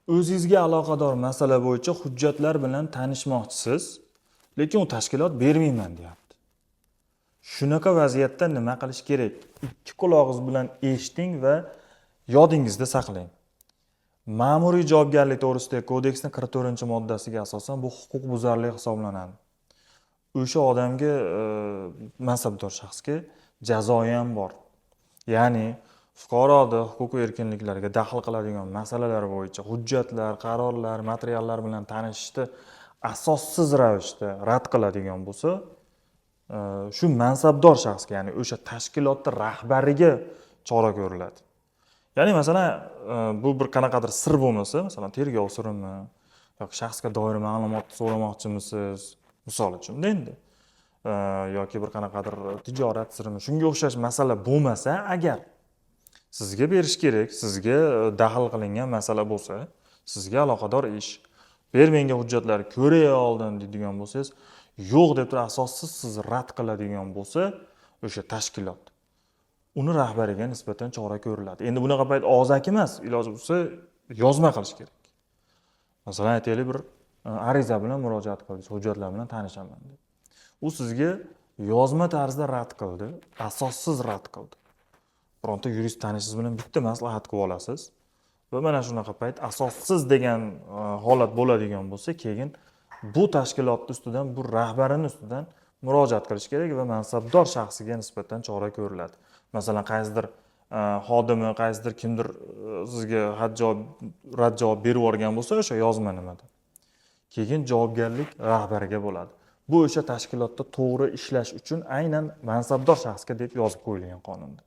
o'zingizga aloqador masala bo'yicha hujjatlar bilan tanishmoqchisiz, lekin u tashkilot bermayman deyapti. Shunaqa vaziyatda nima qilish kerak? Ikki quloqingiz bilan eshiting va yodingizda saqlang. Ma'muriy javobgarlik to'g'risidagi kodeksning 44-moddasiga asosan bu huquqbuzarlik hisoblanadi. O'sha odamga, mansabdor shaxsga jazoyi ham bor. Ya'ni fuqaroda huquq va erkinliklariga daxl qiladigan masalalar bo'yicha hujjatlar, qarorlar, materiallar bilan tanishishni asossiz ravishda rad qiladigan bo'lsa, shu mansabdor shaxsga, ya'ni o'sha tashkilotning rahbariga chora ko'riladi. Ya'ni masalan, bu bir qanaqadir sir bo'lmasa, masalan, tergov sirimi yoki shaxsga doir ma'lumot so'ramoqchimisiz, misol uchun endi, yoki bir qanaqadir tijorat sirimi, shunga o'xshash masala bo'lmasa, agar sizga berish kerak, sizga daxl qilingan masala bo'lsa, sizga aloqador ish, ber menga hujjatlarni ko'ray oldin deydigan bo'lsangiz, yo'q deb turib asossiz siz rad qiladigan bo'lsa, o'sha tashkilot, uni rahbariga nisbatan chora ko'riladi. Endi bunaqa payt og'zaki emas, iloji bo'lsa yozma qilish kerak. Masalan, aytaylik, bir ariza bilan murojaat qildingiz, hujjatlar bilan tanishaman deb. U sizga yozma tarzda rad qildi, asossiz rad qildi. Bironta yurist tanishingiz bilan bitta maslahat qilib olasiz va mana shunaqa payt asossiz degan holat bo'ladigan bo'lsa, keyin bu tashkilot ustidan, bu rahbarining ustidan murojaat qilish kerak va mansabdor shaxsiga nisbatan chora ko'riladi. Masalan, qaysidir xodimi, qaysidir kimdir sizga rad javob berib yuborgan bo'lsa, o'sha yozma nimada, keyin javobgarlik rahbariga bo'ladi. Bu o'sha tashkilotda to'g'ri ishlash uchun aynan mansabdor shaxsga deb yozib qo'yilgan qonunda.